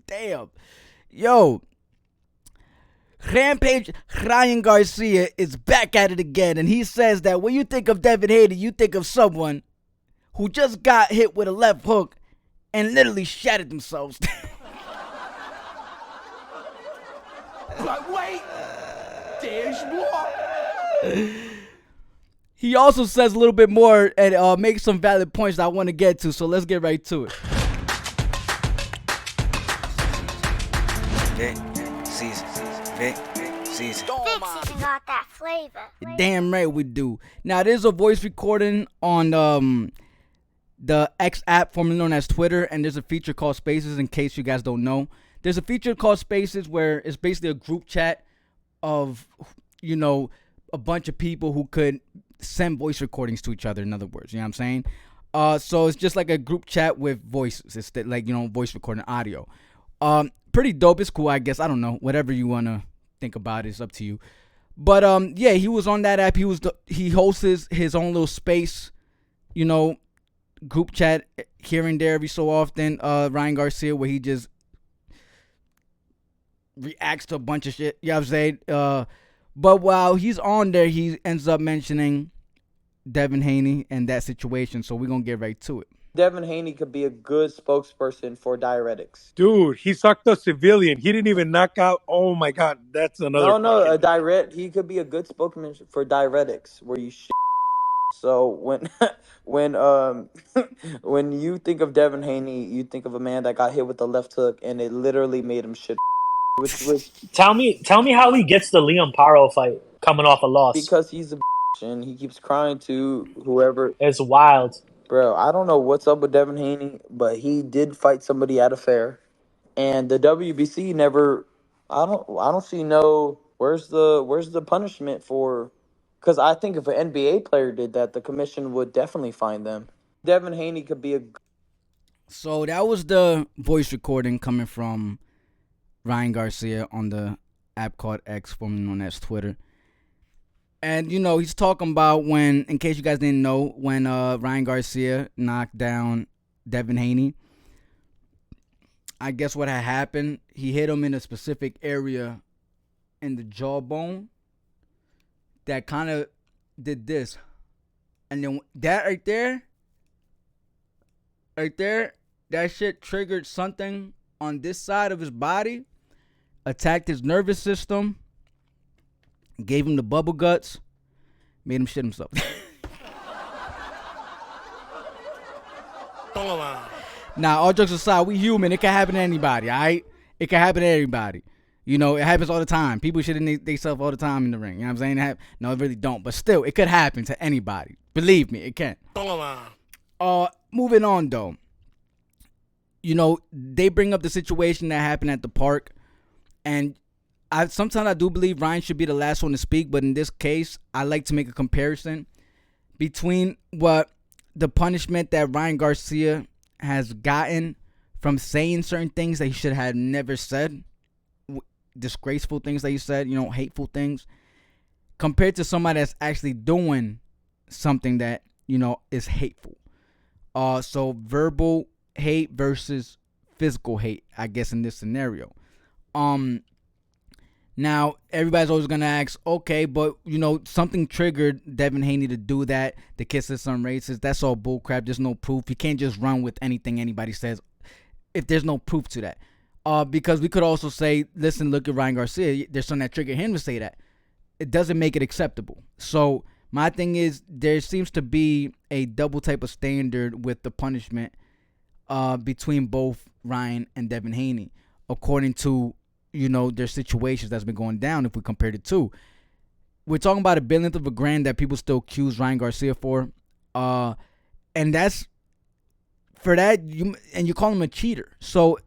Damn. Yo. Rampage Ryan Garcia is back at it again, and he says that when you think of Devin Haney, you think of someone who just got hit with a left hook and literally shattered themselves. Like, wait, there's more. He also says a little bit more and makes some valid points that I want to get to, so let's get right to it. VIC SZN. VIC SZN got that flavor. Damn right we do. Now, there's a voice recording on the X app, formerly known as Twitter, and there's a feature called Spaces, in case you guys don't know. There's a feature called Spaces where it's basically a group chat of, you know, a bunch of people who could send voice recordings to each other, in other words. You know what I'm saying? So it's just like a group chat with voices. It's like, you know, voice recording audio. Pretty dope. It's cool, I guess. I don't know. Whatever you want to think about it, it's up to you. But yeah, he was on that app. He hosts his own little space, you know, group chat here and there every so often. Ryan Garcia, where he just reacts to a bunch of shit. You know what I'm saying? But while he's on there, he ends up mentioning Devin Haney and that situation. So we're going to get right to it. Devin Haney could be a good spokesperson for diuretics. Dude, he sucked a civilian. He didn't even knock out. Oh my God, that's another. He could be a good spokesman for diuretics, where you shit. So when you think of Devin Haney, you think of a man that got hit with the left hook and it literally made him shit. Tell me how he gets the Liam Paro fight coming off a loss. Because he's a and he keeps crying to whoever. It's wild. Bro, I don't know what's up with Devin Haney, but he did fight somebody at a fair, and the WBC never. I don't see no. Where's the punishment for? Because I think if an NBA player did that, the commission would definitely fine them. Devin Haney could be a. So that was the voice recording coming from Ryan Garcia on the app called X, formerly known as Twitter. And, you know, he's talking about when, in case you guys didn't know, when Ryan Garcia knocked down Devin Haney. I guess what had happened, he hit him in a specific area in the jawbone that kind of did this. And then that right there, that shit triggered something on this side of his body, attacked his nervous system, gave him the bubble guts, made him shit himself. Now, all jokes aside, we human. It can happen to anybody, all right? It can happen to everybody. You know, it happens all the time. People shitting themselves all the time in the ring. You know what I'm saying? No, it really don't. But still, it could happen to anybody. Believe me, it can. Moving on, though. You know, they bring up the situation that happened at the park, and sometimes I do believe Ryan should be the last one to speak, but in this case, I like to make a comparison between what the punishment that Ryan Garcia has gotten from saying certain things that he should have never said, disgraceful things that he said, you know, hateful things, compared to somebody that's actually doing something that, you know, is hateful. So verbal hate versus physical hate, I guess, in this scenario. Now, everybody's always going to ask, okay, but, you know, something triggered Devin Haney to do that. The kid says some racist. That's all bullcrap. There's no proof. You can't just run with anything anybody says if there's no proof to that. Because we could also say, listen, look at Ryan Garcia. There's something that triggered him to say that. It doesn't make it acceptable. So my thing is, there seems to be a double type of standard with the punishment between both Ryan and Devin Haney, according to, you know, their situations that's been going down. If we compare the two, we're talking about a billionth of a grand that people still accuse Ryan Garcia for, and that's for that you call him a cheater. So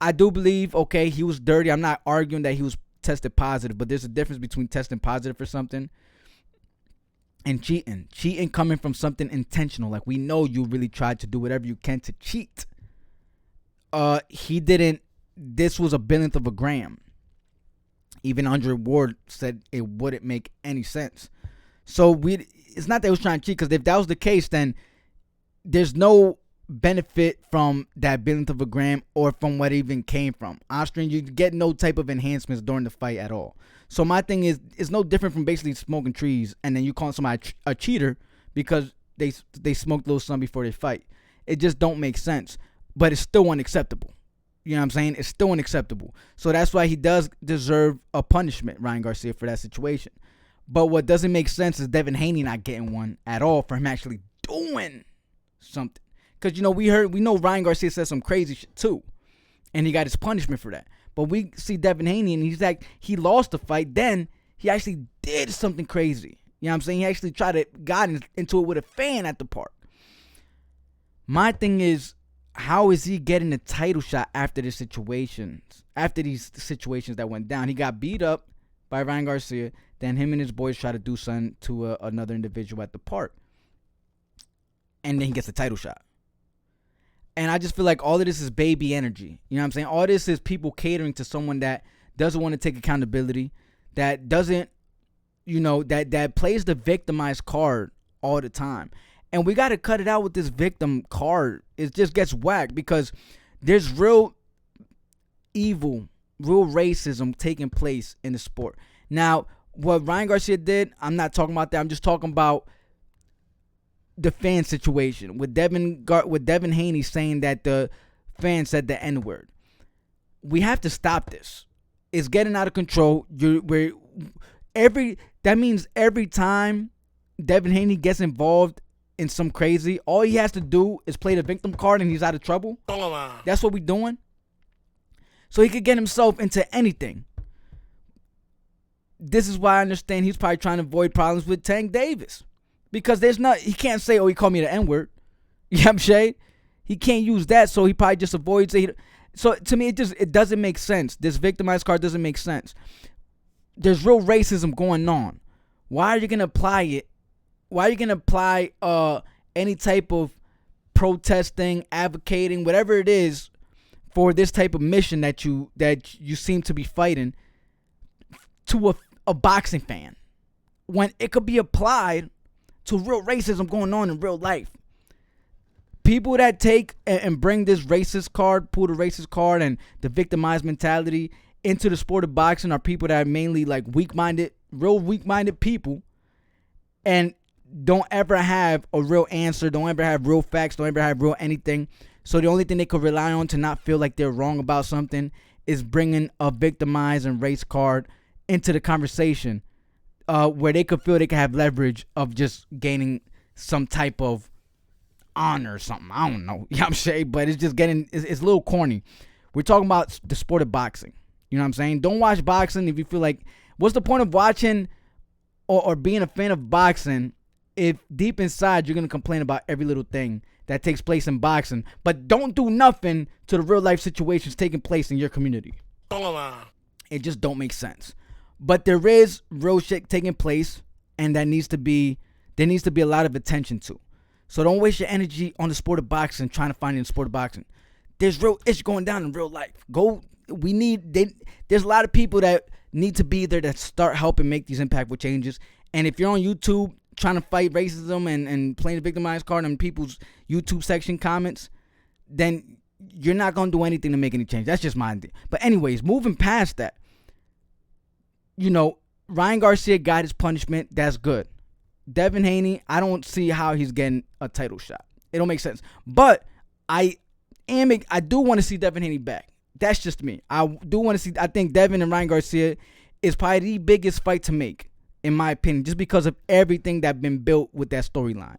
I do believe, okay, he was dirty. I'm not arguing that he was tested positive, but there's a difference between testing positive for something and cheating. Cheating coming from something intentional, like we know you really tried to do whatever you can to cheat. He didn't. This was a billionth of a gram. Even Andre Ward said it wouldn't make any sense. So it's not that he was trying to cheat, because if that was the case, then there's no benefit from that billionth of a gram or from what it even came from. Austrian, you get no type of enhancements during the fight at all. So my thing is, it's no different from basically smoking trees and then you call somebody a cheater because they smoked a little something before they fight. It just don't make sense, but it's still unacceptable. You know what I'm saying? It's still unacceptable. So that's why he does deserve a punishment, Ryan Garcia, for that situation. But what doesn't make sense is Devin Haney not getting one at all for him actually doing something. Because, you know, we know Ryan Garcia said some crazy shit too. And he got his punishment for that. But we see Devin Haney and he's like, he lost the fight. Then he actually did something crazy. You know what I'm saying? He actually tried to got into it with a fan at the park. My thing is, how is he getting a title shot after these situations that went down? He got beat up by Ryan Garcia. Then him and his boys try to do something to another individual at the park. And then he gets a title shot. And I just feel like all of this is baby energy. You know what I'm saying? All this is people catering to someone that doesn't want to take accountability, that doesn't, you know, that plays the victimized card all the time. And we got to cut it out with this victim card. It just gets whacked because there's real evil, real racism taking place in the sport. Now, what Ryan Garcia did, I'm not talking about that. I'm just talking about the fan situation with Devin Haney saying that the fan said the N-word. We have to stop this. It's getting out of control. That means every time Devin Haney gets involved in some crazy, all he has to do is play the victim card and he's out of trouble. That's what we're doing. So he could get himself into anything. This is why I understand he's probably trying to avoid problems with Tank Davis. Because he can't say, oh, he called me the N-word. You know what I'm saying? He can't use that, so he probably just avoids it. So to me, it doesn't make sense. This victimized card doesn't make sense. There's real racism going on. Why are you going to apply it? Why are you going to apply any type of protesting, advocating, whatever it is for this type of mission that you seem to be fighting to a boxing fan when it could be applied to real racism going on in real life? People that take and bring this racist card, pull the racist card and the victimized mentality into the sport of boxing are people that are mainly like real weak-minded people and don't ever have a real answer, don't ever have real facts, don't ever have real anything. So the only thing they could rely on to not feel like they're wrong about something is bringing a victimized and race card into the conversation where they could feel they could have leverage of just gaining some type of honor or something. I don't know. You know what I'm saying? But it's just it's a little corny. We're talking about the sport of boxing. You know what I'm saying? Don't watch boxing if you feel like, what's the point of watching or being a fan of boxing if deep inside you're going to complain about every little thing that takes place in boxing, but don't do nothing to the real life situations taking place in your community? It just don't make sense. But there is real shit taking place, and there needs to be a lot of attention to. So don't waste your energy on the sport of boxing trying to find it in the sport of boxing. There's real issues going down in real life. There's a lot of people that need to be there to start helping make these impactful changes. And if you're on YouTube trying to fight racism and playing the victimized card on people's YouTube section comments, then you're not going to do anything to make any change. That's just my idea. But anyways, moving past that, you know, Ryan Garcia got his punishment. That's good. Devin Haney, I don't see how he's getting a title shot. It don't make sense. But I do want to see Devin Haney back. That's just me. I do want to see. I think Devin and Ryan Garcia is probably the biggest fight to make, in my opinion, just because of everything that's been built with that storyline.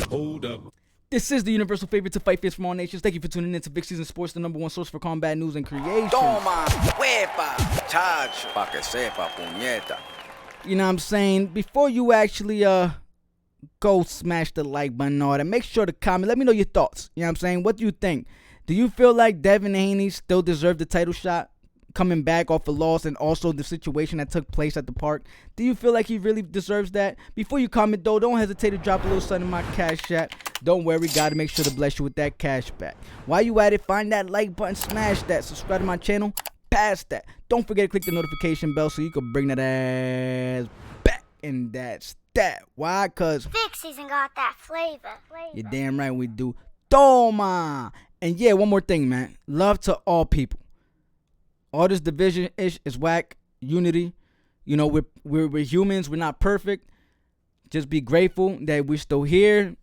Hold up. This is the universal favorite to fight fits from all nations. Thank you for tuning in to VIC SZN Sports, the #1 source for combat news and creation. Toma, huepa, chacho, pa que sepa, puñeta. You know what I'm saying? Before you actually go smash the like button and all that, make sure to comment. Let me know your thoughts. You know what I'm saying? What do you think? Do you feel like Devin Haney still deserved the title shot coming back off a loss, and also the situation that took place at the park? Do you feel like he really deserves that? Before you comment, though, don't hesitate to drop a little something in my cash app. Don't worry, got to make sure to bless you with that cash back. While you at it, find that like button, smash that, subscribe to my channel, pass that. Don't forget to click the notification bell so you can bring that ass back. And that's that. Why? Because VIC SZN got that flavor. you're damn right we do. Toma. And yeah, one more thing, man. Love to all people. All this division ish is whack. Unity. You know, we're humans. We're not perfect. Just be grateful that we're still here,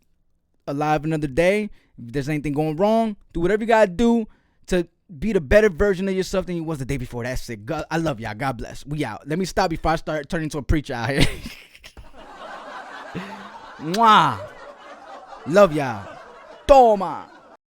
alive another day. If there's anything going wrong, do whatever you gotta do to be the better version of yourself than you was the day before. That's it. God, I love y'all. God bless. We out. Let me stop before I start turning into a preacher out here. Mwah. Love y'all. Toma.